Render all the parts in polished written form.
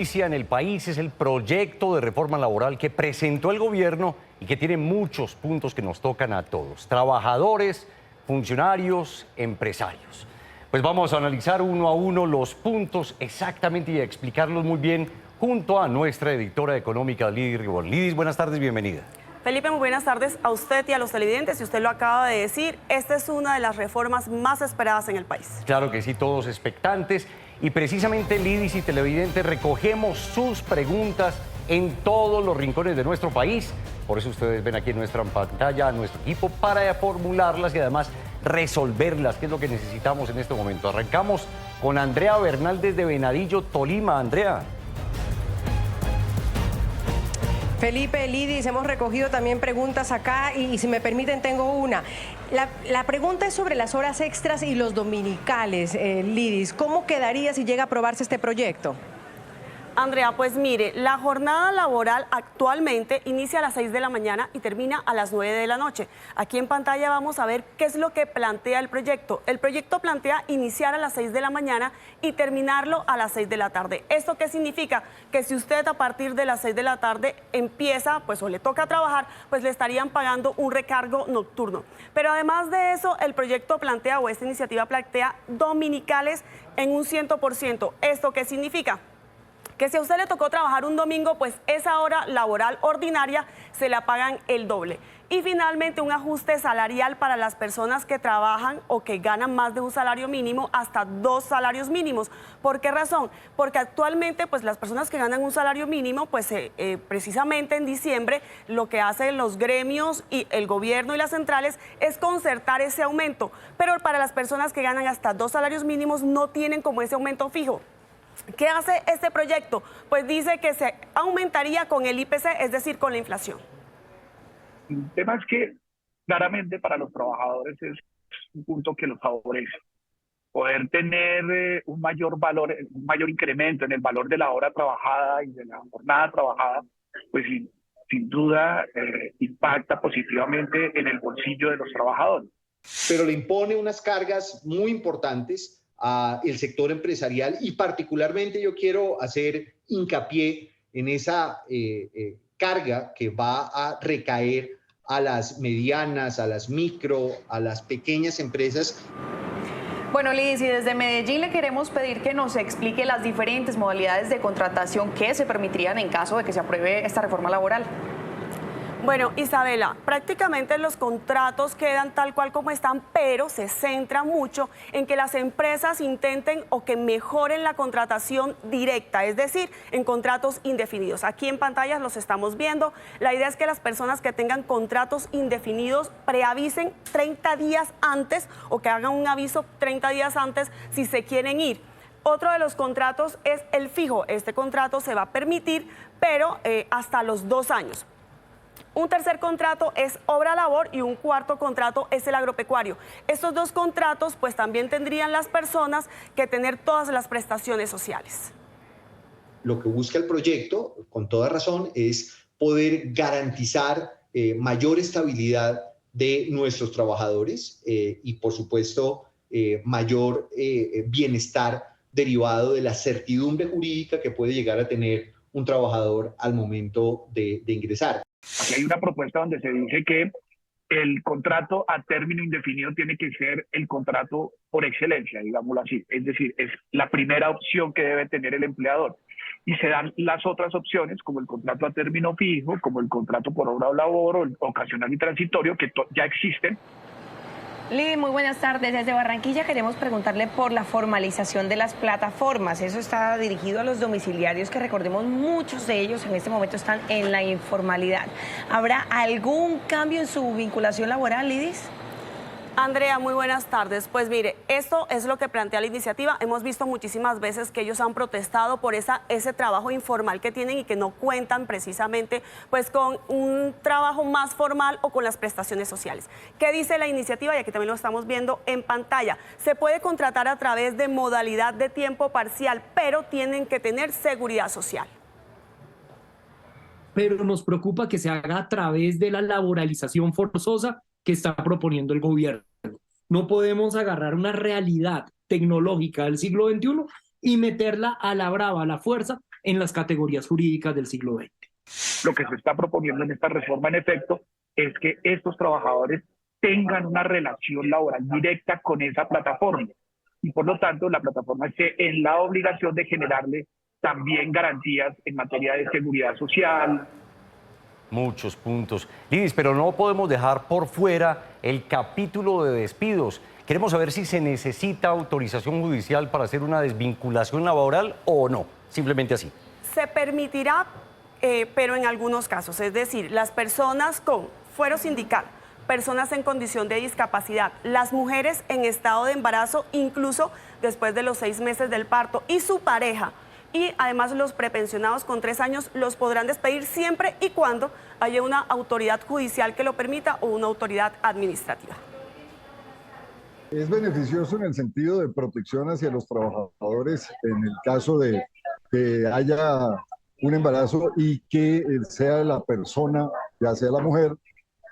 Noticia en el país es el proyecto de reforma laboral que presentó el gobierno y que tiene muchos puntos que nos tocan a todos, trabajadores, funcionarios, empresarios. Pues vamos a analizar uno a uno los puntos exactamente y a explicarlos muy bien junto a nuestra editora económica, Lidis Ribón. Lidis, buenas tardes, bienvenida. Felipe, muy buenas tardes a usted y a los televidentes. Y usted lo acaba de decir, esta es una de las reformas más esperadas en el país. Claro que sí, todos expectantes. Y precisamente, Lidis y televidentes, recogemos sus preguntas en todos los rincones de nuestro país. Por eso ustedes ven aquí en nuestra pantalla a nuestro equipo para formularlas y además resolverlas, que es lo que necesitamos en este momento. Arrancamos con Andrea Bernal desde Venadillo, Tolima. Andrea. Felipe, Lidis, hemos recogido también preguntas acá y si me permiten tengo una. La pregunta es sobre las horas extras y los dominicales, Lidis. ¿Cómo quedaría si llega a aprobarse este proyecto? Andrea, pues mire, la jornada laboral actualmente inicia a las 6 de la mañana y termina a las 9 de la noche. Aquí en pantalla vamos a ver qué es lo que plantea el proyecto. El proyecto plantea iniciar a las 6 de la mañana y terminarlo a las 6 de la tarde. ¿Esto qué significa? Que si usted a partir de las 6 de la tarde empieza, pues o le toca trabajar, pues le estarían pagando un recargo nocturno. Pero además de eso, el proyecto plantea, o esta iniciativa plantea, dominicales en un 100%. ¿Esto qué significa? Que si a usted le tocó trabajar un domingo, pues esa hora laboral ordinaria se la pagan el doble. Y finalmente un ajuste salarial para las personas que trabajan o que ganan más de un salario mínimo hasta 2 salarios mínimos. ¿Por qué razón? Porque actualmente pues las personas que ganan un salario mínimo, pues precisamente en diciembre lo que hacen los gremios y el gobierno y las centrales es concertar ese aumento. Pero para las personas que ganan hasta 2 salarios mínimos no tienen como ese aumento fijo. ¿Qué hace este proyecto? Pues dice que se aumentaría con el IPC, es decir, con la inflación. El tema es que claramente para los trabajadores es un punto que los favorece. Poder tener un mayor valor, un mayor incremento en el valor de la hora trabajada y de la jornada trabajada, pues sin duda impacta positivamente en el bolsillo de los trabajadores. Pero le impone unas cargas muy importantes al sector empresarial y particularmente yo quiero hacer hincapié en esa carga que va a recaer a las medianas, a las micro, a las pequeñas empresas. Bueno, Lidis, y desde Medellín le queremos pedir que nos explique las diferentes modalidades de contratación que se permitirían en caso de que se apruebe esta reforma laboral. Bueno, Isabela, prácticamente los contratos quedan tal cual como están, pero se centra mucho en que las empresas intenten o que mejoren la contratación directa, es decir, en contratos indefinidos. Aquí en pantallas los estamos viendo. La idea es que las personas que tengan contratos indefinidos preavisen 30 días antes o que hagan un aviso 30 días antes si se quieren ir. Otro de los contratos es el fijo. Este contrato se va a permitir, pero hasta los 2 años. Un tercer contrato es obra-labor y un cuarto contrato es el agropecuario. Estos 2 contratos pues también tendrían las personas que tener todas las prestaciones sociales. Lo que busca el proyecto, con toda razón, es poder garantizar mayor estabilidad de nuestros trabajadores y por supuesto mayor bienestar derivado de la certidumbre jurídica que puede llegar a tener un trabajador al momento de ingresar. Aquí hay una propuesta donde se dice que el contrato a término indefinido tiene que ser el contrato por excelencia, digámoslo así. Es decir, es la primera opción que debe tener el empleador. Y se dan las otras opciones, como el contrato a término fijo, como el contrato por obra o labor, o el ocasional y transitorio, que ya existen. Lidis, muy buenas tardes. Desde Barranquilla queremos preguntarle por la formalización de las plataformas. Eso está dirigido a los domiciliarios, que recordemos muchos de ellos en este momento están en la informalidad. ¿Habrá algún cambio en su vinculación laboral, Lidis? Andrea, muy buenas tardes. Pues mire, esto es lo que plantea la iniciativa. Hemos visto muchísimas veces que ellos han protestado por ese trabajo informal que tienen y que no cuentan precisamente pues con un trabajo más formal o con las prestaciones sociales. ¿Qué dice la iniciativa? Y aquí también lo estamos viendo en pantalla. Se puede contratar a través de modalidad de tiempo parcial, pero tienen que tener seguridad social. Pero nos preocupa que se haga a través de la laboralización forzosa que está proponiendo el gobierno. No podemos agarrar una realidad tecnológica del siglo XXI y meterla a la brava, a la fuerza, en las categorías jurídicas del siglo XX. Lo que se está proponiendo en esta reforma, en efecto, es que estos trabajadores tengan una relación laboral directa con esa plataforma y por lo tanto la plataforma esté en la obligación de generarle también garantías en materia de seguridad social. Muchos puntos. Lidis, pero no podemos dejar por fuera el capítulo de despidos. Queremos saber si se necesita autorización judicial para hacer una desvinculación laboral o no, simplemente así. Se permitirá, pero en algunos casos, es decir, las personas con fuero sindical, personas en condición de discapacidad, las mujeres en estado de embarazo, incluso después de los 6 meses del parto, y su pareja, y además los prepensionados con 3 años los podrán despedir siempre y cuando haya una autoridad judicial que lo permita o una autoridad administrativa. Es beneficioso en el sentido de protección hacia los trabajadores en el caso de que haya un embarazo y que sea la persona, ya sea la mujer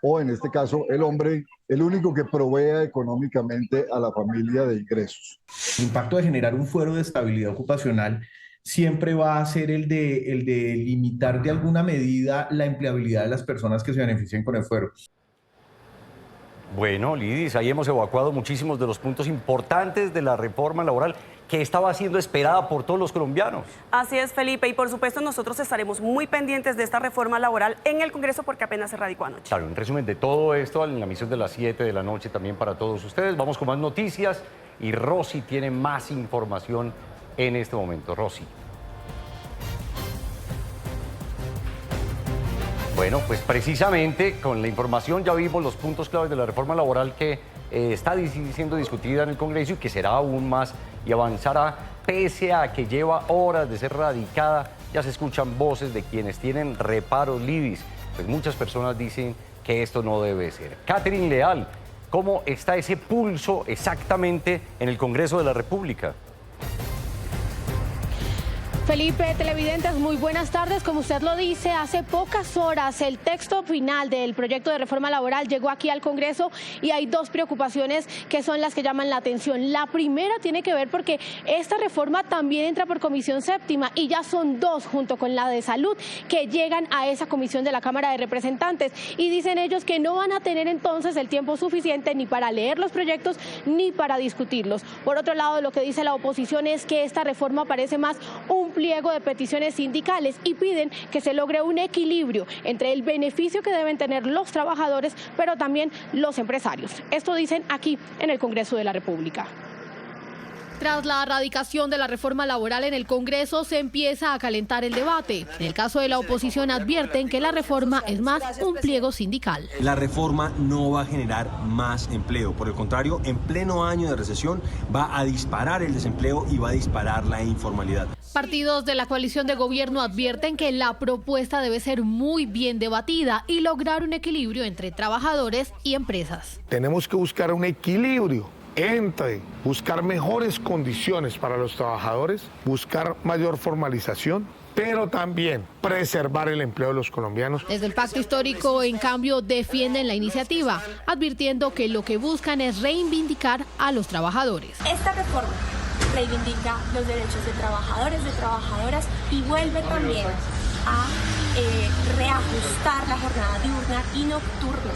o en este caso el hombre, el único que provea económicamente a la familia de ingresos. El impacto de generar un fuero de estabilidad ocupacional siempre va a ser el de limitar de alguna medida la empleabilidad de las personas que se beneficien con el fuero. Bueno, Lidis, ahí hemos evacuado muchísimos de los puntos importantes de la reforma laboral que estaba siendo esperada por todos los colombianos. Así es, Felipe, y por supuesto nosotros estaremos muy pendientes de esta reforma laboral en el Congreso porque apenas se radicó anoche. Claro, en resumen de todo esto, en la emisión de las 7 de la noche también para todos ustedes. Vamos con más noticias y Rosy tiene más información en este momento. Rosy. Bueno, pues precisamente con la información ya vimos los puntos claves de la reforma laboral que está siendo discutida en el Congreso y que será aún más y avanzará pese a que lleva horas de ser radicada. Ya se escuchan voces de quienes tienen reparos, Lidis. Pues muchas personas dicen que esto no debe ser. Catherine Leal, ¿cómo está ese pulso exactamente en el Congreso de la República? Felipe, televidentes, muy buenas tardes. Como usted lo dice, hace pocas horas el texto final del proyecto de reforma laboral llegó aquí al Congreso y hay 2 preocupaciones que son las que llaman la atención. La primera tiene que ver porque esta reforma también entra por Comisión Séptima y ya son 2 junto con la de Salud que llegan a esa comisión de la Cámara de Representantes y dicen ellos que no van a tener entonces el tiempo suficiente ni para leer los proyectos ni para discutirlos. Por otro lado, lo que dice la oposición es que esta reforma parece más un pliego de peticiones sindicales y piden que se logre un equilibrio entre el beneficio que deben tener los trabajadores, pero también los empresarios. Esto dicen aquí en el Congreso de la República. Tras la radicación de la reforma laboral en el Congreso, se empieza a calentar el debate. En el caso de la oposición advierten que la reforma es más un pliego sindical. La reforma no va a generar más empleo. Por el contrario, en pleno año de recesión va a disparar el desempleo y va a disparar la informalidad. Partidos de la coalición de gobierno advierten que la propuesta debe ser muy bien debatida y lograr un equilibrio entre trabajadores y empresas. Tenemos que buscar un equilibrio entre buscar mejores condiciones para los trabajadores, buscar mayor formalización, pero también preservar el empleo de los colombianos. Desde el Pacto Histórico, en cambio, defienden la iniciativa, advirtiendo que lo que buscan es reivindicar a los trabajadores. Esta reforma reivindica los derechos de trabajadores, de trabajadoras y vuelve también a reajustar la jornada diurna y nocturna.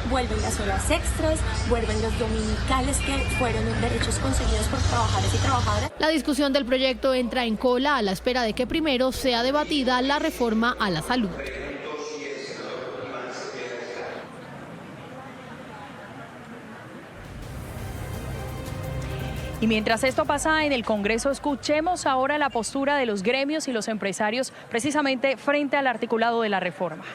Vuelven las horas extras, vuelven los dominicales que fueron los derechos conseguidos por trabajadores y trabajadoras. La discusión del proyecto entra en cola a la espera de que primero sea debatida la reforma a la salud. Y mientras esto pasa en el Congreso, escuchemos ahora la postura de los gremios y los empresarios precisamente frente al articulado de la reforma.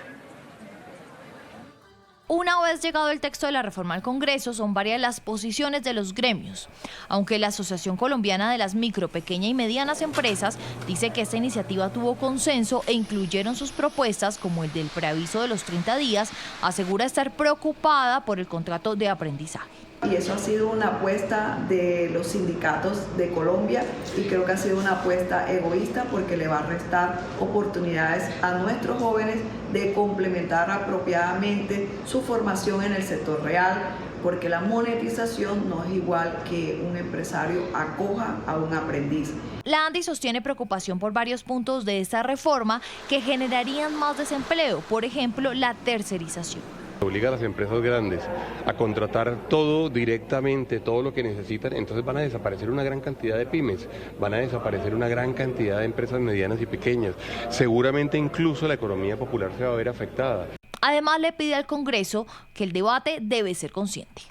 Una vez llegado el texto de la reforma al Congreso, son varias las posiciones de los gremios. Aunque la Asociación Colombiana de las Micro, Pequeña y Medianas Empresas dice que esta iniciativa tuvo consenso e incluyeron sus propuestas, como el del preaviso de los 30 días, asegura estar preocupada por el contrato de aprendizaje. Y eso ha sido una apuesta de los sindicatos de Colombia y creo que ha sido una apuesta egoísta porque le va a restar oportunidades a nuestros jóvenes de complementar apropiadamente su formación en el sector real, porque la monetización no es igual que un empresario acoja a un aprendiz. La ANDI sostiene preocupación por varios puntos de esta reforma que generarían más desempleo, por ejemplo, la tercerización. Obliga a las empresas grandes a contratar todo directamente, todo lo que necesitan, entonces van a desaparecer una gran cantidad de pymes, van a desaparecer una gran cantidad de empresas medianas y pequeñas. Seguramente incluso la economía popular se va a ver afectada. Además, le pide al Congreso que el debate debe ser consciente.